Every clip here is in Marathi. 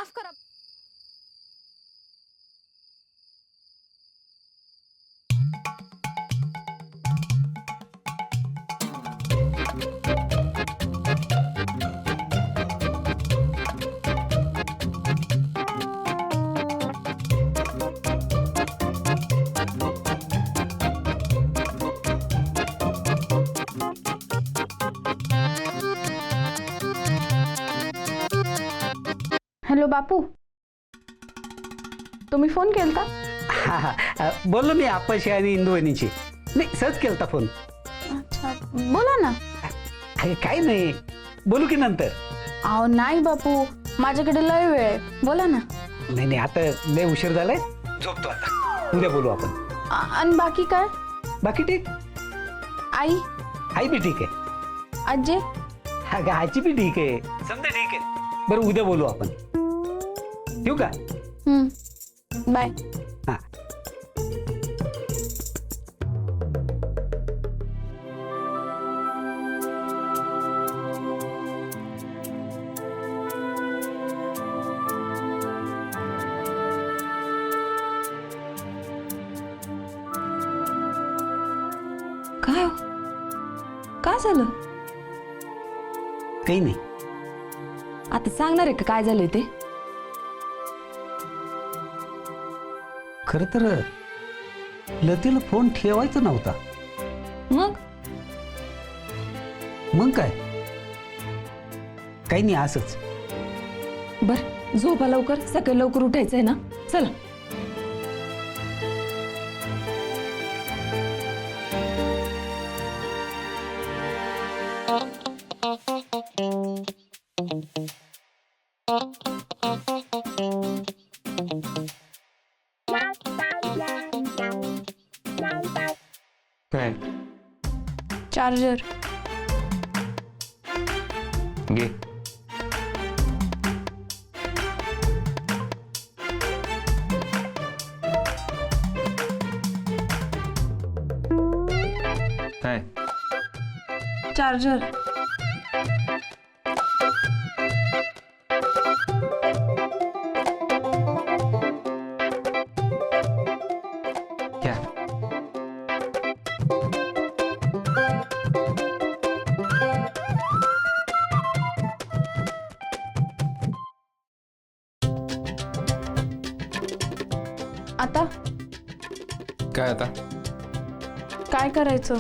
माफ करा. हॅलो बापू, तुम्ही फोन केलता? बोललो मी आप्पाशी आणि इंदुवहिनीची. नाही सहज केलता फोन. अच्छा बोला ना. अरे काही नाही, बोलू की नंतर. अहो नाही बापू, माझ्याकडे लय वेळ आहे, बोला ना. नाही नाही आता लय उशीर झालाय, झोपतो आता. उद्या बोलू आपण. आणि बाकी काय? बाकी ठीक. आई आई बी ठीक आहे. आजी अगं आजी बी ठीक आहे, समजा ठीक आहे. बरं उद्या बोलू आपण. ठेवू का? बाय. हा. काय काय झालं? काही नाही. आता सांगणार आहे का काय झालंय ते? खर तर लतीला फोन ठेवायचा नव्हता. मग मग काय, काही नाही असंच. बर झोपा लवकर, सकाळी लवकर उठायचंय ना. चला. काय चार्जर घे. काय चार्जर. क्या आता काय आता? काय करायचं?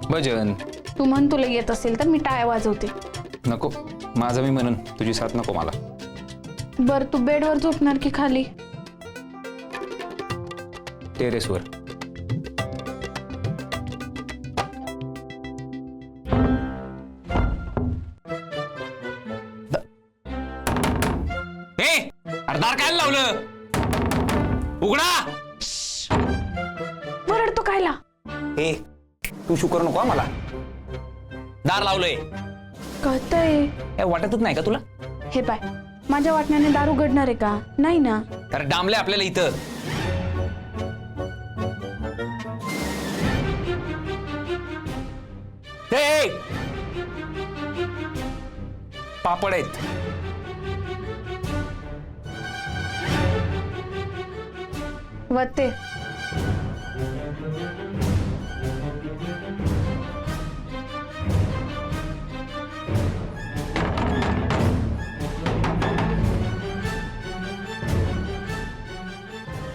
भजन तू म्हण तुला येत असेल तर मी टाळ्या वाजवते. नको, माझं मी म्हणून तुझी साथ नको मला. बर तू बेडवर झोपणार की खाली? टेरेसवर. अर्धार काय लावलं? उघडा. बरडतो कायला? ए तू शुकर नको हा मला. दार लावलंय. कळतंय. काय वाटतच नाही का तुला? हे पाय, माझ्या वाटण्याने दार उघडणार आहे का? नाही ना. तर डांबले आपल्याला इथं. ए, पापड आहेत. वते.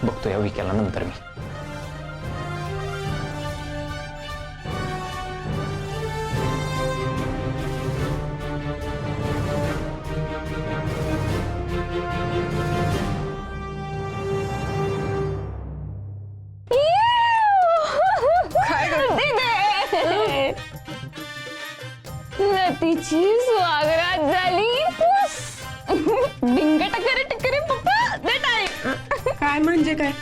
बघतो या विकेला नंतर मी. लतीची स्वागत झाली. डिंग टकरे टकरे पप्पा दे टाईम. काय म्हणजे काय?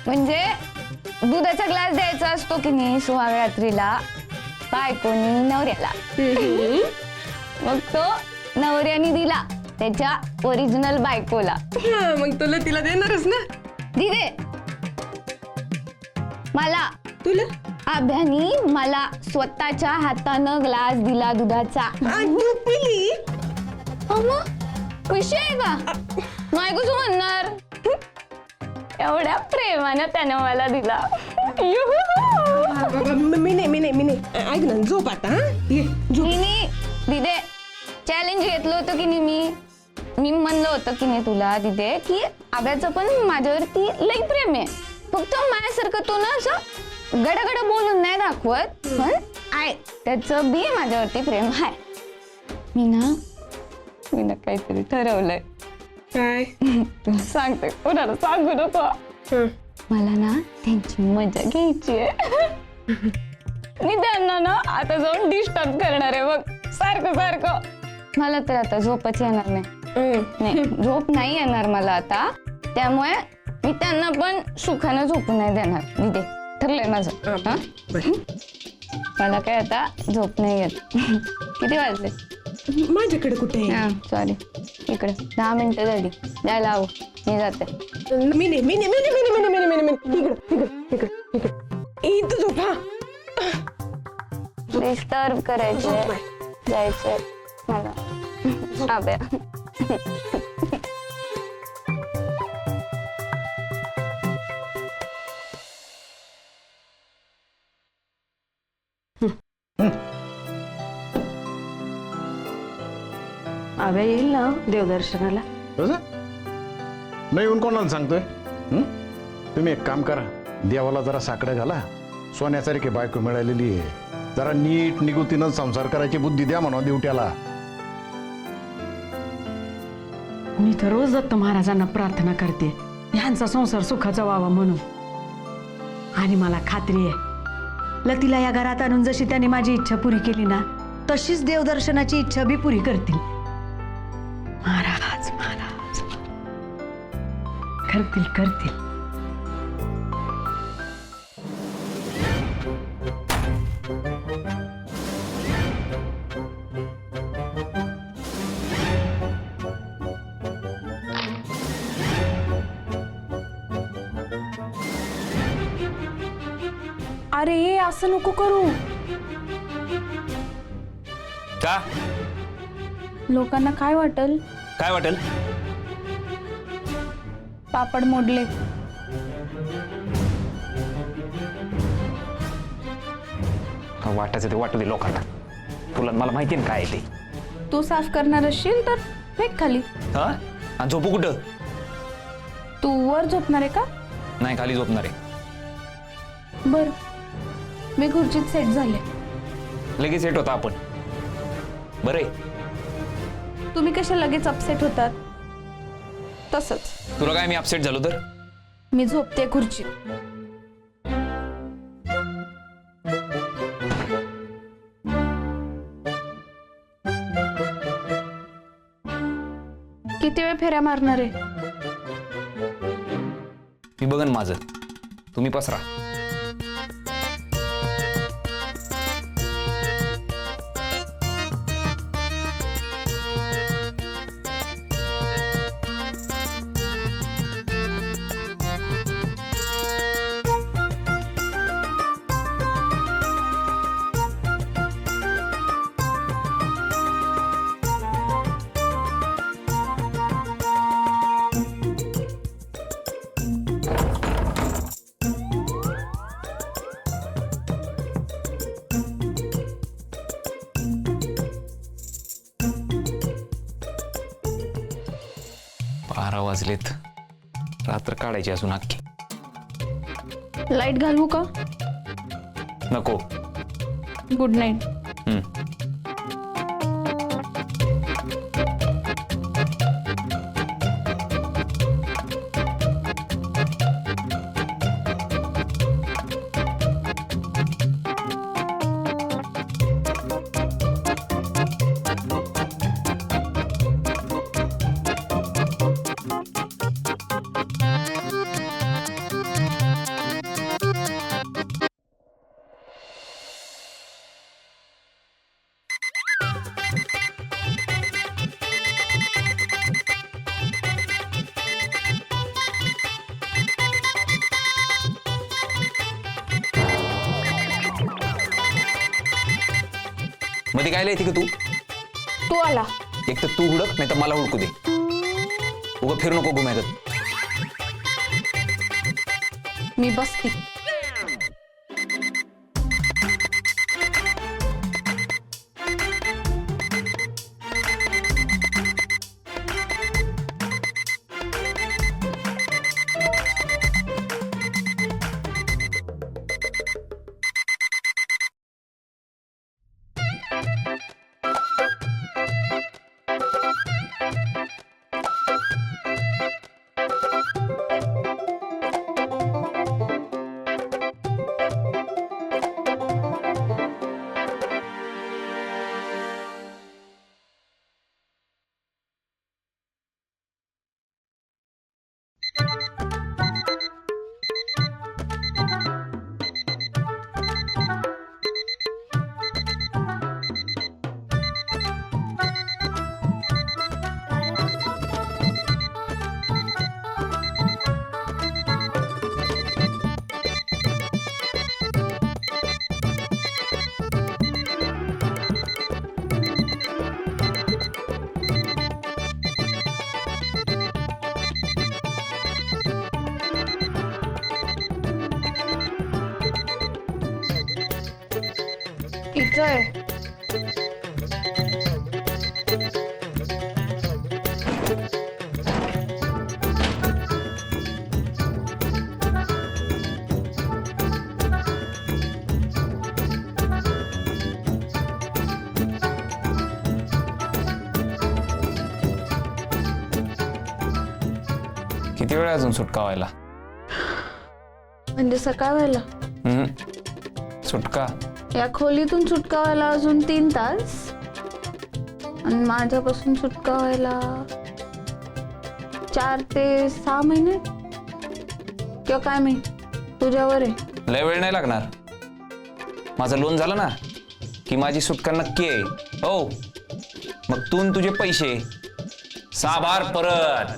म्हणजे दुधाचा ग्लास द्यायचा असतो की नाही सुहागरात्रीला बायकोनी नवऱ्याला. मग तो नवऱ्याने दिला त्याच्या ओरिजिनल बायकोला. मग तुला तिला देणारच ना. दिदे मला तुला आभ्यानी मला स्वतःच्या हातानं ग्लास दिला दुधाचा. विषय आहे का नाही कसं म्हणणार एवढ्या प्रेमानं त्याने मला दिला मी नाही ऐक ना झोप आता हा ये झोप. दिदे चॅलेंज घेतलं होतं की नाही मी म्हणलं होतं की नाही तुला दिदे की आब्याचं पण माझ्यावरती लई प्रेम आहे फक्त माझ्यासारखं तो ना असं गडगड बोलून नाही दाखवत पण आहे त्याचं बी माझ्यावरती प्रेम आहे मी ना काहीतरी ठरवलंय काय तुला सांगते कोणाला सांगू नको मला ना त्यांची मजा घ्यायची आहे मी त्यांना ना आता जाऊन डिस्टर्ब करणार आहे बघ सारखं सारखं मला तर आता झोपच येणार नाही झोप नाही येणार मला आता त्यामुळे मी त्यांना पण सुखानं झोपू नाही देणार दिदे ठरलंय माझं हा मला काय आता झोप नाही येत किती वाजले माझ्याकडे कुठे आहे? सॉरी इकडे 10 मिनिटं झाली जायला हवं मी जाते मी इकडे इथं झोप हा डिस्टर्ब करायचे जायचंय मला आब्या आव्या येईल ना देवदर्शनाला कसं नाही येऊन कोणाला सांगतोय तुम्ही एक काम करा देवाला जरा साकडं घाला सोन्यासारखी बायको मिळालेली आहे जरा नीट निगुतीनं संसार करायची बुद्धी द्या म्हणा देवट्याला मी तर रोज दत्त महाराजांना प्रार्थना करते ह्यांचा संसार सुखाचा व्हावा म्हणून आणि मला खात्री आहे लतीला या घरात आणून जशी त्याने माझी इच्छा पुरी केली ना तशीच देवदर्शनाची इच्छा बी पुरी करतील महाराज महाराज करतील करतील अरे असं नको करू का लोकांना काय वाटेल काय वाटेल पापड मोडले वाटायचं ते वाटू दे लोकांना तुला मला माहिती ना काय आहे ते तू साफ करणार असशील तर फेक खाली हा आणि झोपू कुठं तू वर झोपणार आहे का नाही खाली झोपणार आहे बर मी खुर्चीत सेट झाले लगेच सेट होता आपण बरे तुम्ही कशा लगेच अपसेट होतात तसंच तुला काय मी अपसेट झालो तर मी झोपते खुर्चीत किती वेळ फेऱ्या मारणार आहे मी बघन माझं तुम्ही पसरा बारा वाजलेत रात्र काढायची अजून अख्खी लाईट घालवू का नको गुड नाईट मध्ये काय लिहायची का तू तू आला एक तर तू हुडक नाही तर मला हुडकू दे उगा फिरू नको घुमायचं. मी बसती. इथं आहे. किती वेळ अजून सुटका व्हायला? म्हणजे सकाळ व्हायला. सुटका या खोलीतून सुटका व्हायला अजून 3 तास आणि माझ्यापासून सुटका व्हायला 4 ते 6 महिने किंवा काय माहित, तुझ्यावर आहे. लय वेळ नाही लागणार. माझं लोन झालं ना की माझी सुटका नक्की आहे. हो, मग तू न तुझे पैसे साभार परत.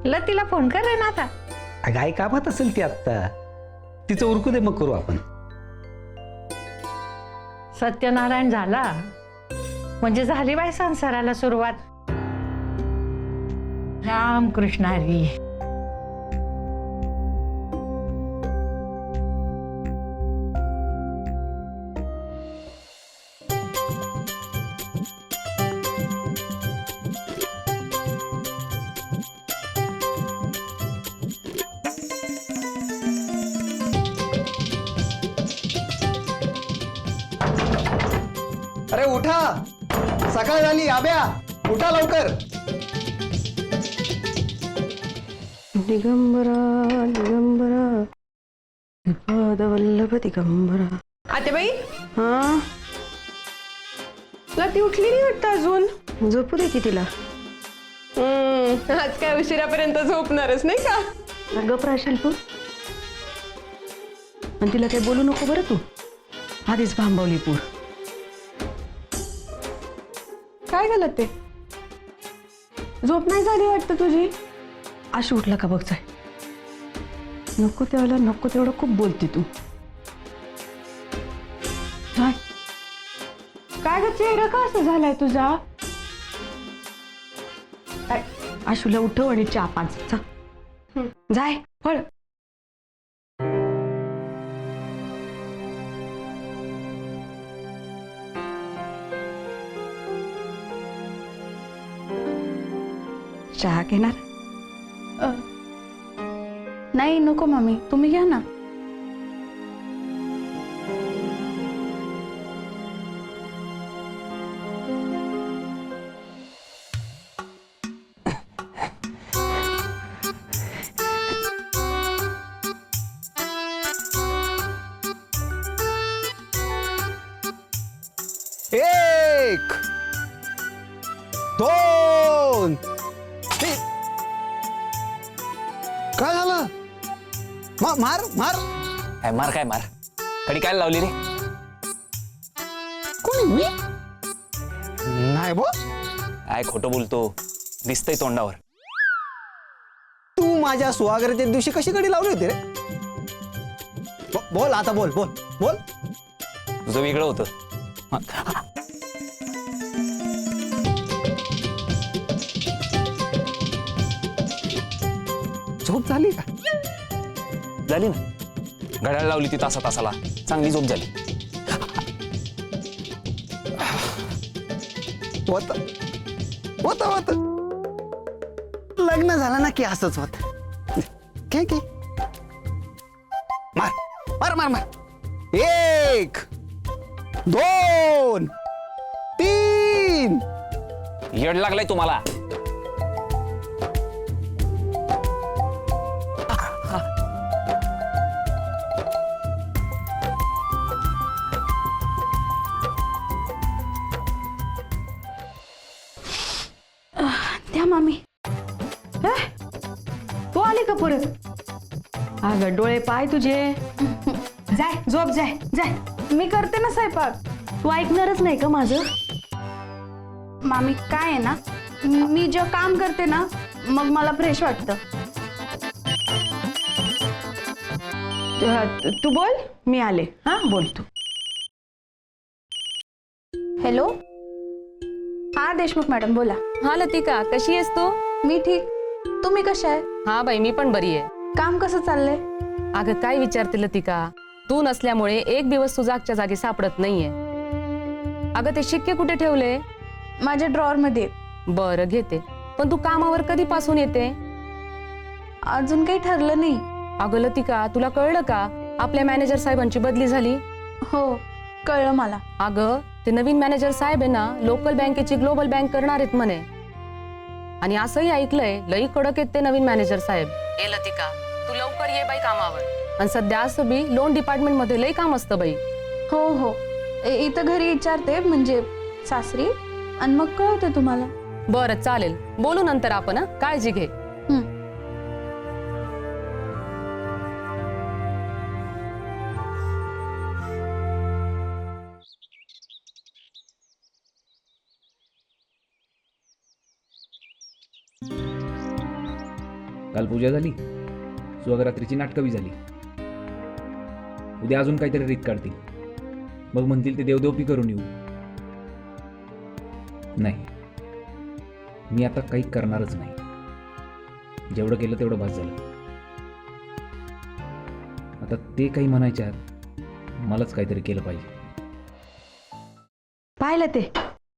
लतीला फोन कर रे ना आता. अगं आई कामात असेल ती आत्ता. तिचं उरकू दे, मग करू आपण. सत्यनारायण झाला म्हणजे झाली बाई संसाराला सुरुवात. रामकृष्ण हरी. अरे उठा, सकाळ झाली. आब्या उठा लवकर. दिगंबरा दिगंबरा पादवल्लभ दिगंबरा. आतेबाई, हा, ती उठली नाही वाटतं अजून. झोपू दे की तिला. आज काय उशिरापर्यंत झोपणारच नाही का? गप राहशील तू. आणि तिला काही बोलू नको बरं तू. आधीच भांबवली पूर. काय झालं ते? झोप नाही झाली वाटतं तुझी. आशू उठला का बघ जाय. नको त्याला नको तेवढं खूप बोलते तू. जाय. काय ग, चेहरा का असं झालाय तुझा? आशूला उठव आणि चहा पाच. जाय फळ. चहा घेणार? नाही नको मामी, तुम्ही घ्या ना. एक, दोन, तीन. काय झालं? मार मार. काय मार काय मार? कडी काय लावली रे? कोणी मी? नाही बो. काय खोटं बोलतो, दिसतंय तोंडावर. तू माझ्या सुहागराच्या दिवशी कशी कडी लावली होती रे? बोल आता, बोल बोल बोल. तुझं वेगळं होतं. झोप झाली का? झाली ना, घड्याळ लावली ती तासा तासाला, चांगली झोप झाली. होत होत होत लग्न झालं ना की असंच होत. काय काय मार मार मार मार. एक, दोन, तीन. येड लागलाय तुम्हाला. द्या मामी. तू आली का परत? अगं डोळे पाय तुझे. जाय झोप, जाय जाय. मी करते ना स्वयंपाक. तू ऐकणारच नाही का माझं? मामी काय आहे ना, मी जेव्हा काम करते ना मग मला फ्रेश वाटतं. तू बोल, मी आले. हा बोल तू. हॅलो, हा देशमुख मॅडम बोला. हा लतिका, कशी आहेस तू? मी ठीक, तुम्ही कशा आहे? हा बाई, मी पण बरी आहे. काम कसं चाललंय? अगं काय विचारते लतिका, तू नसल्यामुळे एक दिवस तू जागच्या जागी सापडत नाहीये. अगं ते शिक्के कुठे ठेवले? माझ्या ड्रॉअर मध्ये. बरं घेते, पण तू कामावर कधीपासून येते? अजून काही ठरलं नाही. अगं लतिका, तुला कळलं का आपल्या मॅनेजर साहेबांची बदली झाली? हो कळलं मला. अगं ते नवीन मॅनेजर साहेब आहे ना, लोकल बँकेची ग्लोबल बँक करणार आहेत म्हणे. आणि असंही ऐकलंय लई कडक आहेत ते नवीन मॅनेजर साहेब. ए लतिका, तू लवकर ये बाई कामावर. आणि सध्या असं बी लोन डिपार्टमेंट मध्ये लई काम असतं बाई. हो हो, इथं घरी विचारते म्हणजे सासरी, आणि मग कळवते तुम्हाला. बरं चालेल, बोलू नंतर आपण. हा, काळजी घे. काल पूजा झाली, सुहागरात्रीची नाटकं बी झाली. उद्या अजून काहीतरी रीत काढतील, मग म्हणतील ते देवदेवपी करून येऊ. नाही, मी आता काही करणारच नाही. जेवढं केलं तेवढं भास झालं. आता ते काही म्हणायच्या आत मलाच काहीतरी केलं पाहिजे. पाहिलं ते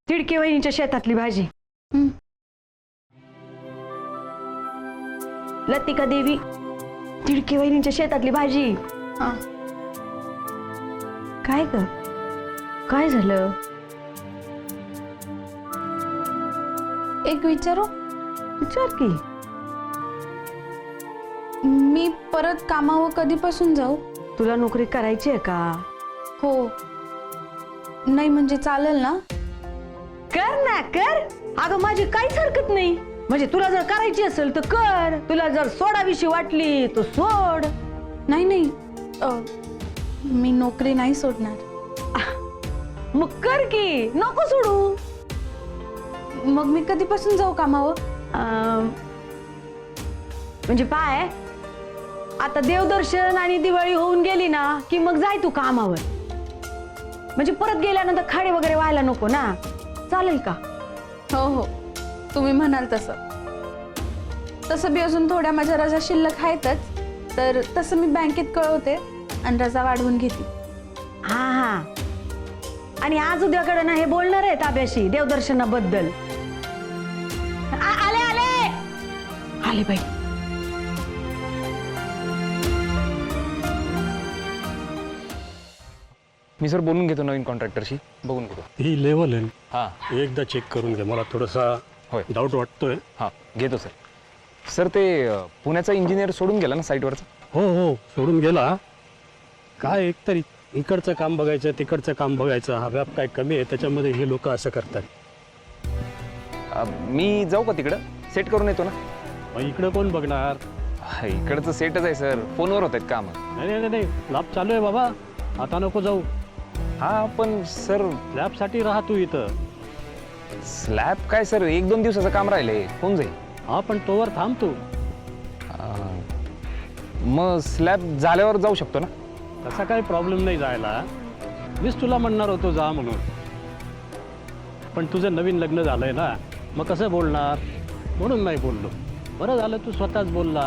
तिडके वहिनीच्या शेतातली भाजी. लतिका देवी, तिडके वहिनीच्या शेतातली भाजी. काय ग, काय झालं? एक विचारू? विचार की. मी परत कामावर कधीपासून जाऊ? तुला नोकरी करायची आहे का? हो. नाही म्हणजे चालेल ना? कर ना कर. अगं माझी काहीच हरकत नाही. म्हणजे तुला जर करायची असेल तर कर, तुला जर सोडाविषयी वाटली तर सोड. नाही नाही, मी नोकरी नाही सोडणार. मग कर की, नको सोडू. मग मी कधीपासून जाऊ कामावर? म्हणजे पाय, आता देवदर्शन आणि दिवाळी होऊन गेली ना की मग जाय तू कामावर. म्हणजे परत गेल्यानंतर खाडे वगैरे व्हायला नको ना. चालेल का? हो हो, तुम्ही म्हणाल तसं. तसं बी अजून थोड्या माझ्या रजा शिल्लक आहेतच, तर तसं मी बँकेत कळवते आणि रजा वाढवून घेते. हा हा. आणि आज उद्याकडे ना हे बोलणार आहे ताब्याशी देवदर्शनाबद्दल. आले आले. आले बाई. मी सर बोलून घेतो नवीन कॉन्ट्रॅक्टरशी, बघून घेतो. ही लेवल आहे हां एकदा चेक करून घे, मला थोडासा होय डाऊट वाटतोय. हां घेतो सर. सर ते पुण्याचा इंजिनियर सोडून गेला ना साईटवरचा? हो हो सोडून गेला. काय एकतर इकडचं काम बघायचं तिकडचं काम बघायचं, हा व्याप काय कमी आहे त्याच्यामध्ये हे लोक असं करतात. मी जाऊ का तिकडं? सेट करून येतो ना. मग इकडं कोण बघणार? इकडचं सेटच आहे सर, फोनवर होत आहेत कामं. नाही नाही नाही, लॅब चालू आहे बाबा, आता नको जाऊ. हां पण सर लॅबसाठी राहा तू इथं. स्लॅब काय सर, 1-2 दिवसाचं काम राहिलंय, होऊन जाईल. हा पण तोवर थांब तू. मग स्लॅब झाल्यावर जाऊ शकतो ना? तसा काही प्रॉब्लेम नाही जायला, मीच तुला म्हणणार होतो जा म्हणून. पण तुझं नवीन लग्न झालंय ना, मग कसं बोलणार म्हणून नाही बोललो. बरं झालं तू स्वतःच बोलला.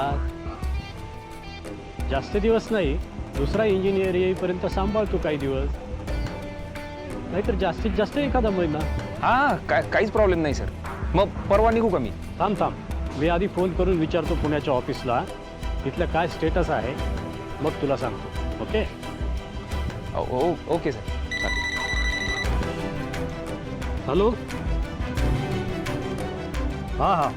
जास्त दिवस नाही, दुसरा इंजिनियर येईपर्यंत सांभाळ तू काही दिवस, नाहीतर जास्तीत जास्त एखादा महिना. हां काहीच प्रॉब्लेम नाही सर. मग परवा निघू का मी? थांब थांब, मी आधी फोन करून विचारतो पुण्याच्या ऑफिसला तिथलं काय स्टेटस आहे, मग तुला सांगतो. Okay okay sir. हॅलो. हां हां